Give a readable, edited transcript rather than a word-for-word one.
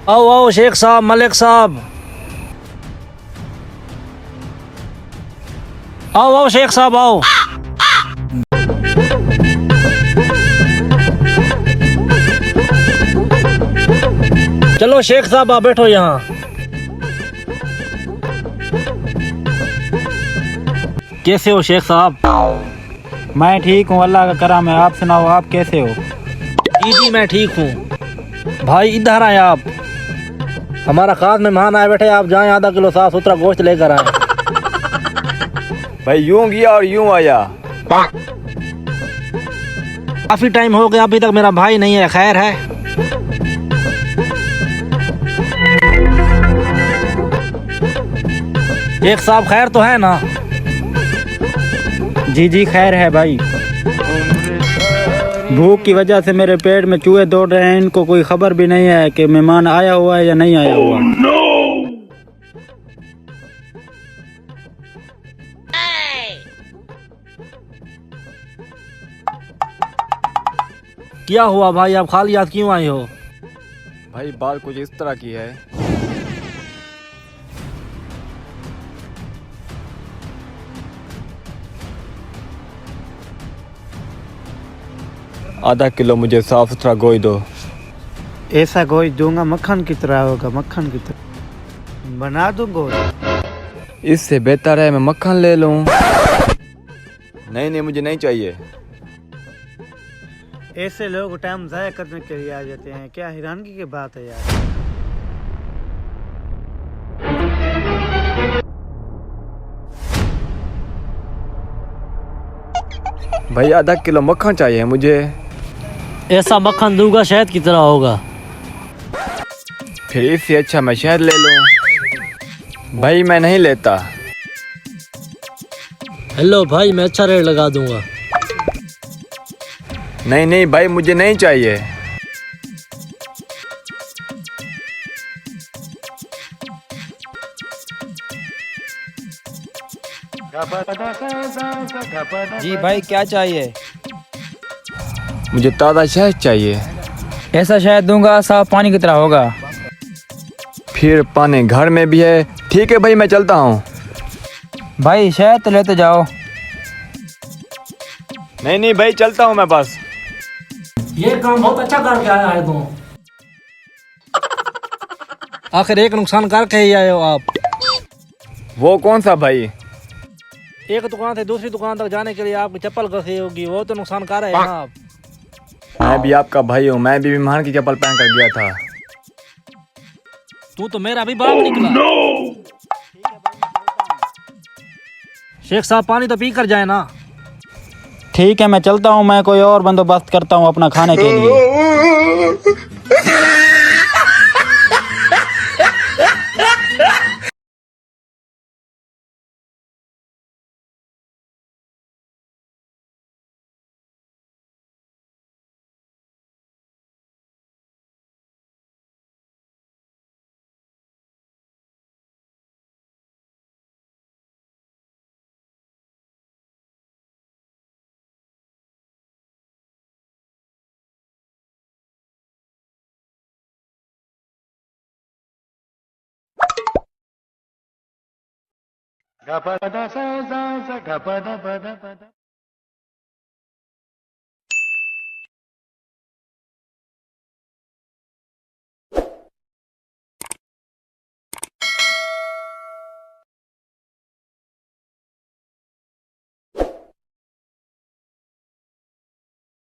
आओ आओ शेख साहब, मलिक साहब, आओ आओ शेख साहब आओ। चलो शेख साहब आप बैठो यहाँ। कैसे हो शेख साहब? मैं ठीक हूँ, अल्लाह का करम है। आप सुनाओ, आप कैसे हो? जी जी मैं ठीक हूँ। भाई इधर आए आप, हमारा खास मेहमान आए बैठे, आप जाएं आधा किलो साफ सुथरा गोश्त लेकर आए। भाई यूं गया और यूं आया। काफी टाइम हो गया, अभी तक मेरा भाई नहीं है। खैर है? शेख साहब खैर तो है ना? जी जी खैर है भाई। भूख की वजह से मेरे पेट में चूहे दौड़ रहे हैं। इनको कोई खबर भी नहीं है कि मेहमान आया हुआ है या नहीं आया हुआ। क्या हुआ भाई, आप खाली हाथ क्यों आए हो? भाई बात कुछ इस तरह की है। आधा किलो मुझे साफ सुथरा गोश्त दो। ऐसा गोश्त दूंगा मक्खन की तरह होगा, मक्खन की तरह बना दूं गोश्त। इससे बेहतर है मैं मक्खन ले लूं। नहीं नहीं मुझे नहीं चाहिए। ऐसे लोग टाइम ज़ाया करने के लिए आ जाते हैं, क्या हैरानगी की बात है यार। भाई आधा किलो मक्खन चाहिए मुझे। ऐसा मक्खन दूंगा शहद की तरह होगा। फिर इससे अच्छा मैं शहद ले लूं। भाई मैं नहीं लेता। हेलो भाई, मैं अच्छा रेट लगा दूंगा। नहीं नहीं भाई मुझे नहीं चाहिए। जी भाई क्या चाहिए? मुझे ताज़ा शहद चाहिए। ऐसा शहद दूंगा साफ पानी की तरह होगा। फिर पानी घर में भी है। ठीक है भाई मैं चलता हूँ। भाई शहद तो लेते जाओ। नहीं नहीं भाई चलता हूँ मैं बस। ये काम बहुत अच्छा करके आया है तुम। आखिर एक नुकसान करके ही आए हो आप। वो कौन सा भाई? एक दुकान से दूसरी दुकान तक जाने के लिए आपकी चप्पल कसी होगी, वो तो नुकसान कर रहे हैं ना आप। मैं भी आपका भाई हूँ, मैं भी मेहमान की चप्पल पहन कर गया था। तू तो मेरा भी बाप निकला। शेख साहब पानी तो पी कर जाए ना। ठीक है मैं चलता हूँ, मैं कोई और बंदोबस्त करता हूँ अपना खाने के लिए।